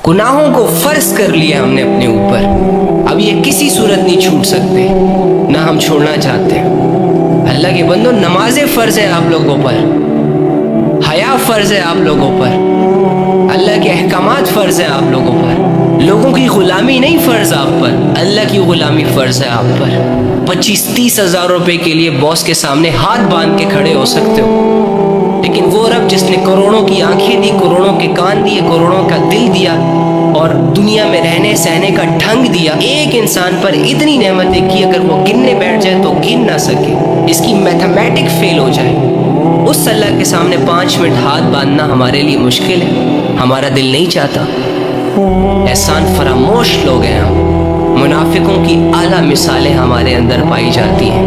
गुनाहों को फर्ज कर लिया हमने अपने ऊपर, अब ये किसी सूरत नहीं छूट सकते, ना हम छोड़ना चाहते हैं। अल्लाह के बंदो, नमाजें फ़र्ज है आप लोगों पर, हया फ़र्ज है आप लोगों पर, अल्लाह के अहकामात फ़र्ज है आप लोगों पर। लोगों की ग़ुलामी नहीं फ़र्ज आप पर, अल्लाह की ग़ुलामी फ़र्ज है आप पर। 25-30 हज़ार रुपए के लिए बॉस के सामने हाथ बांध के खड़े हो सकते हो, लेकिन वो रब जिसने करोड़ों की आंखें दी, करोड़ों के कान दिए, करोड़ों का दिल दिया और दुनिया में रहने सहने का ढंग दिया, एक इंसान पर इतनी नेमतें की, अगर वो गिनने बैठ जाए तो गिन ना सके, इसकी मैथमेटिक फेल हो जाए, उस अल्लाह के सामने 5 मिनट हाथ बांधना हमारे लिए मुश्किल है, हमारा दिल नहीं चाहता। एहसान फरामोश लोग हैं हम, मुनाफिकों की आला मिसालें हमारे अंदर पाई जाती हैं,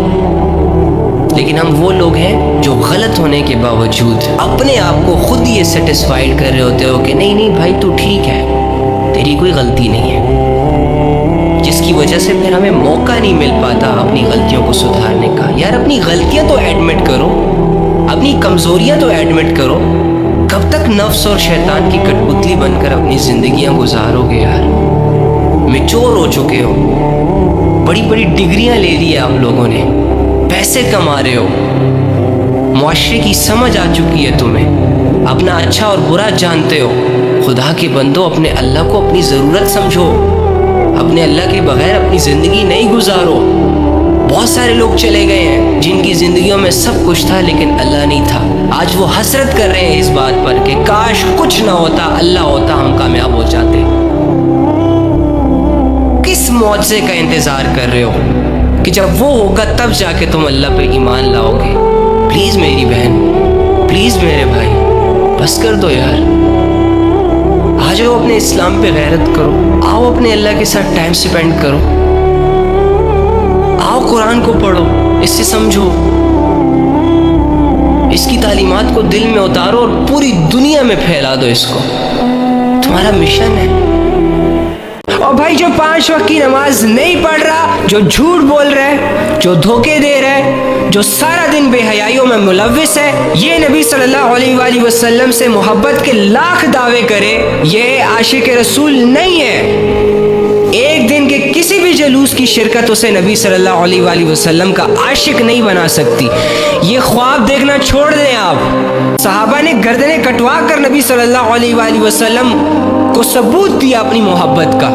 लेकिन हम वो लोग हैं जो गलत होने के बावजूद अपने आप को खुद ये सेटिस्फाइड कर रहे होते हो कि नहीं नहीं भाई तू ठीक है, तेरी कोई गलती नहीं है, जिसकी वजह से फिर हमें मौका नहीं मिल पाता अपनी गलतियों को सुधारने का। यार अपनी गलतियां तो एडमिट करो, अपनी कमजोरियां तो एडमिट करो। कब तक नफ्स और शैतान की कठपुतली बनकर अपनी जिंदगियां गुजारोगे यार? मैच्योर हो चुके हो, बड़ी बड़ी डिग्रियां ले ली है आप लोगों ने, पैसे कमा रहे हो, मुआशरे की समझ आ चुकी है तुम्हें, अपना अच्छा और बुरा जानते हो। खुदा के बंदो, अपने अल्लाह को अपनी ज़रूरत समझो, अपने अल्लाह के बगैर अपनी ज़िंदगी नहीं गुजारो। बहुत सारे लोग चले गए हैं जिनकी ज़िंदगियों में सब कुछ था लेकिन अल्लाह नहीं था। आज वो हसरत कर रहे हैं इस बात पर कि काश कुछ ना होता, अल्लाह होता, हम कामयाब हो जाते। किस मौजज़े का इंतज़ार कर रहे हो कि जब वो होगा तब जाके तुम अल्लाह पे ईमान लाओगे? प्लीज़ मेरी बहन, प्लीज़ मेरे भाई, बस कर दो यार। आ जाओ, अपने इस्लाम पे गैरत करो, आओ अपने अल्लाह के साथ टाइम स्पेंड करो, आओ कुरान को पढ़ो, इससे समझो, इसकी तालीमात को दिल में उतारो और पूरी दुनिया में फैला दो इसको। तुम्हारा मिशन है। और भाई जो 5 वक्त की नमाज नहीं पढ़ रहा, जो झूठ बोल रहा है, जो धोखे दे रहा है, जो सारा दिन बेहयाइयों में मुलव्विस है, ये नबी सल्लल्लाहु अलैहि वसल्लम से मोहब्बत के लाख दावे करे, ये आशिक रसूल नहीं है। एक दिन के किसी भी जलूस की शिरकत उसे नबी सल्लल्लाहु अलैहि वसल्लम का आशिक नहीं बना सकती। ये ख्वाब देखना छोड़ दें आप। सहाबा ने गर्दनें कटवा कर नबी सल्लल्लाहु अलैहि वसल्लम को सबूत दिया अपनी मोहब्बत का,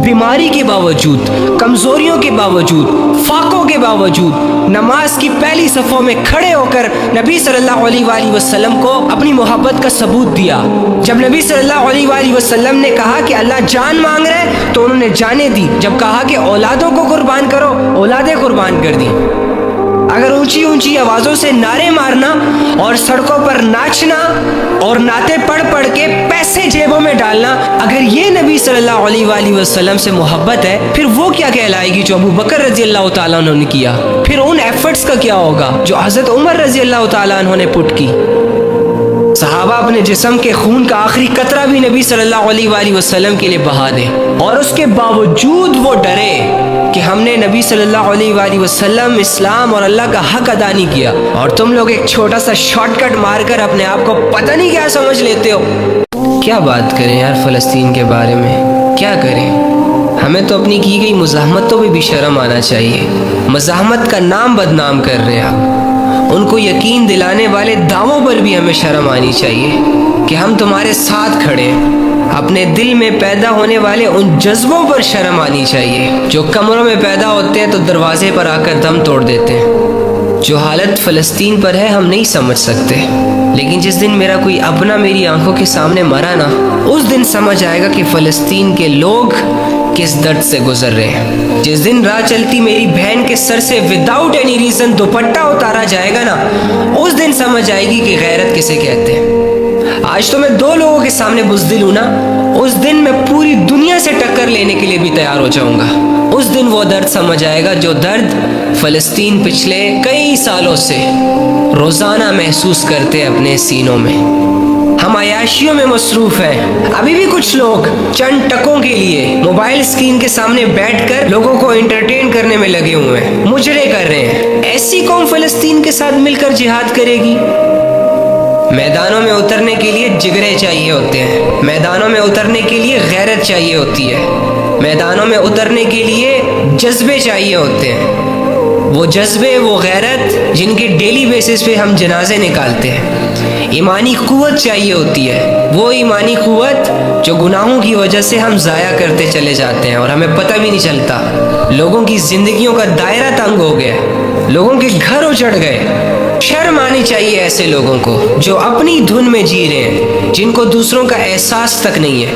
बीमारी के बावजूद, कमजोरियों के बावजूद, फाकों के बावजूद, नमाज की पहली सफ़ों में खड़े होकर नबी सल्लल्लाहु अलैहि वसल्लम को अपनी मोहब्बत का सबूत दिया। जब नबी सल्लल्लाहु अलैहि वसल्लम ने कहा कि अल्लाह जान मांग रहे हैं तो उन्होंने जाने दी। जब कहा कि औलादों को कुर्बान करो, औलादें कुर्बान कर दी। अगर ऊंची ऊंची आवाज़ों से नारे मारना और सड़कों पर नाचना और नाते पढ़ पढ़ के पैसे जेबों में डालना, अगर ये नबी सल्लल्लाहु अलैहि वसल्लम से मोहब्बत है, फिर वो क्या कहलाएगी जो अबू बकर रज़ी अल्लाह तआला अन्हु ने किया? फिर उन एफर्ट्स का क्या होगा जो हज़रत उमर रज़ी अल्लाह तआला अन्हु ने पुट की? सहाबा अपने जिस्म के खून का आखिरी कतरा भी नबी सल्लल्लाहु अलैहि वसल्लम के लिए बहा दे, और उसके बावजूद वो डरे कि हमने नबी सल्लल्लाहु अलैहि वसल्लम, इस्लाम और अल्लाह का हक अदा नहीं किया। और तुम लोग एक छोटा सा शॉर्टकट मारकर अपने आप को पता नहीं क्या समझ लेते हो। क्या बात करें यार फ़लस्तीन के बारे में, क्या करें? हमें तो अपनी की गई मुज़ाहमतों पे भी शर्म आना चाहिए। मज़ाहमत का नाम बदनाम कर रहे हैं आप। उनको यकीन दिलाने वाले दावों पर भी हमें शर्म आनी चाहिए कि हम तुम्हारे साथ खड़े हैं। अपने दिल में पैदा होने वाले उन जज्बों पर शर्म आनी चाहिए जो कमरों में पैदा होते हैं तो दरवाजे पर आकर दम तोड़ देते हैं। जो हालत फ़लस्तीन पर है हम नहीं समझ सकते, लेकिन जिस दिन मेरा कोई अपना मेरी आंखों के सामने मरा ना, उस दिन समझ आएगा कि फ़लस्तीन के लोग किस दर्द से गुजर रहे हैं। जिस दिन राह चलती मेरी बहन के सर से विदाउट एनी रीज़न दुपट्टा उतारा जाएगा ना, उस दिन समझ आएगी कि गैरत किसे कहते हैं। आज तो मैं 2 लोगों के सामने बुज़दिल हूँ ना, उस दिन मैं पूरी दुनिया से टक्कर लेने के लिए भी तैयार हो जाऊँगा। उस दिन वो दर्द समझ आएगा जो दर्द फ़लस्तीन पिछले कई सालों से रोज़ाना महसूस करते हैं अपने सीनों में। हम अयाशियों में मसरूफ़ हैं। अभी भी कुछ लोग चंद टकों के लिए मोबाइल स्क्रीन के सामने बैठकर लोगों को एंटरटेन करने में लगे हुए हैं, मुजरे कर रहे हैं। ऐसी कौम फ़लस्तीन के साथ मिलकर जिहाद करेगी? میدانوں میں اترنے کے لیے جگرے چاہیے ہوتے ہیں، میدانوں میں اترنے کے لیے غیرت چاہیے ہوتی ہے، میدانوں میں اترنے کے لیے جذبے چاہیے ہوتے ہیں، وہ جذبے، وہ غیرت جن کے ڈیلی بیسس پہ ہم جنازے نکالتے ہیں۔ ایمانی قوت چاہیے ہوتی ہے، وہ ایمانی قوت جو گناہوں کی وجہ سے ہم ضائع کرتے چلے جاتے ہیں اور ہمیں پتہ بھی نہیں چلتا۔ لوگوں کی زندگیوں کا دائرہ تنگ ہو گیا، لوگوں کے گھر اجڑ گئے۔ شرم آنی چاہیے ایسے لوگوں کو جو اپنی دھن میں جی رہے ہیں، جن کو دوسروں کا احساس تک نہیں ہے۔